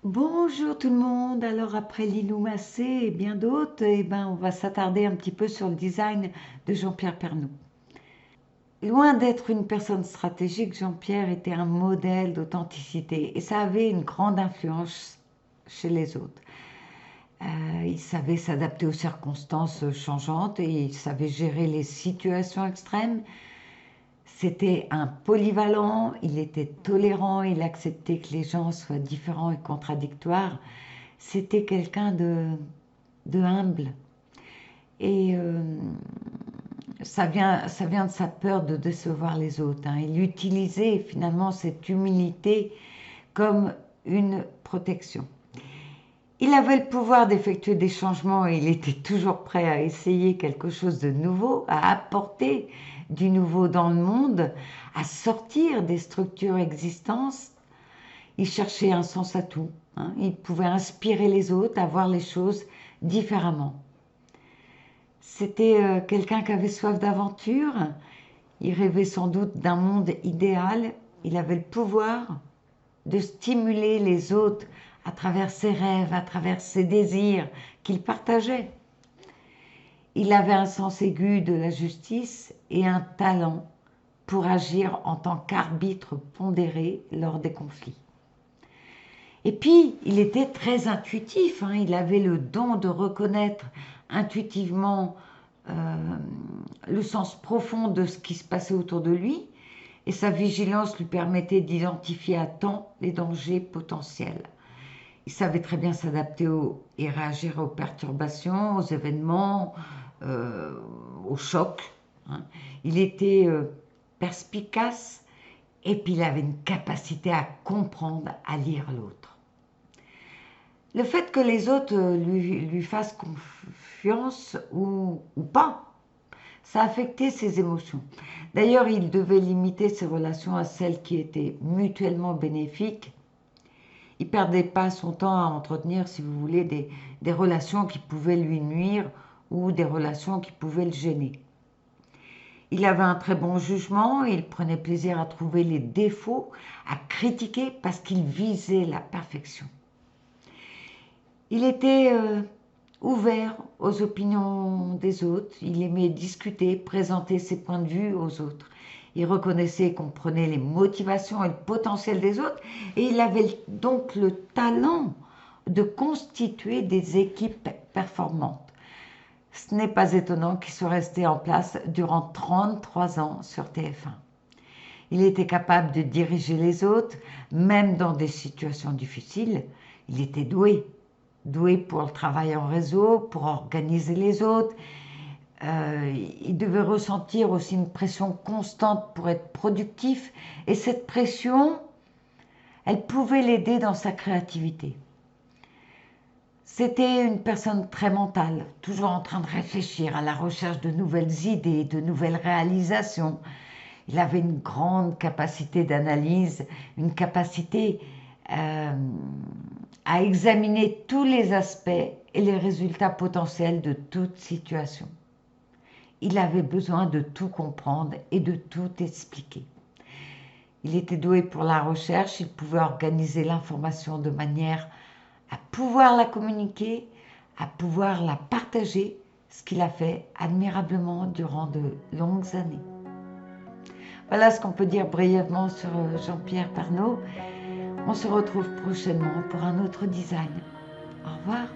Bonjour tout le monde. Alors après Lilou Massé et bien d'autres, on va s'attarder un petit peu sur le design de Jean-Pierre Pernaut. Loin d'être une personne stratégique, Jean-Pierre était un modèle d'authenticité et ça avait une grande influence chez les autres. Il savait s'adapter aux circonstances changeantes et il savait gérer les situations extrêmes. C'était un polyvalent, il était tolérant, il acceptait que les gens soient différents et contradictoires. C'était quelqu'un de humble. Et ça vient de sa peur de décevoir les autres, hein. Il utilisait finalement cette humilité comme une protection. Il avait le pouvoir d'effectuer des changements et il était toujours prêt à essayer quelque chose de nouveau, à apporter du nouveau dans le monde, à sortir des structures existantes. Il cherchait un sens à tout, hein. Il pouvait inspirer les autres à voir les choses différemment. C'était quelqu'un qui avait soif d'aventure. Il rêvait sans doute d'un monde idéal. Il avait le pouvoir de stimuler les autres à travers ses rêves, à travers ses désirs qu'il partageait. Il avait un sens aigu de la justice et un talent pour agir en tant qu'arbitre pondéré lors des conflits. Et puis, il était très intuitif, hein. Il avait le don de reconnaître intuitivement euh, le sens profond de ce qui se passait autour de lui, et sa vigilance lui permettait d'identifier à temps les dangers potentiels. Il savait très bien s'adapter et réagir aux perturbations, aux événements, euh, aux chocs, hein. Il était perspicace et puis il avait une capacité à comprendre, à lire l'autre. Le fait que les autres lui fassent confiance ou pas, ça affectait ses émotions. D'ailleurs, il devait limiter ses relations à celles qui étaient mutuellement bénéfiques. Il ne perdait pas son temps à entretenir, si vous voulez, des relations qui pouvaient lui nuire ou des relations qui pouvaient le gêner. Il avait un très bon jugement et il prenait plaisir à trouver les défauts, à critiquer parce qu'il visait la perfection. Il était ouvert aux opinions des autres, il aimait discuter, présenter ses points de vue aux autres. Il reconnaissait et comprenait les motivations et le potentiel des autres et il avait donc le talent de constituer des équipes performantes. Ce n'est pas étonnant qu'il soit resté en place durant 33 ans sur TF1. Il était capable de diriger les autres, même dans des situations difficiles. Il était doué pour le travail en réseau, pour organiser les autres. Il devait ressentir aussi une pression constante pour être productif. Et cette pression, elle pouvait l'aider dans sa créativité. C'était une personne très mentale, toujours en train de réfléchir à la recherche de nouvelles idées, de nouvelles réalisations. Il avait une grande capacité d'analyse, une capacité euh, à examiner tous les aspects et les résultats potentiels de toute situation. Il avait besoin de tout comprendre et de tout expliquer. Il était doué pour la recherche, il pouvait organiser l'information de manière à pouvoir la communiquer, à pouvoir la partager, ce qu'il a fait admirablement durant de longues années. Voilà ce qu'on peut dire brièvement sur Jean-Pierre Pernaut. On se retrouve prochainement pour un autre design. Au revoir.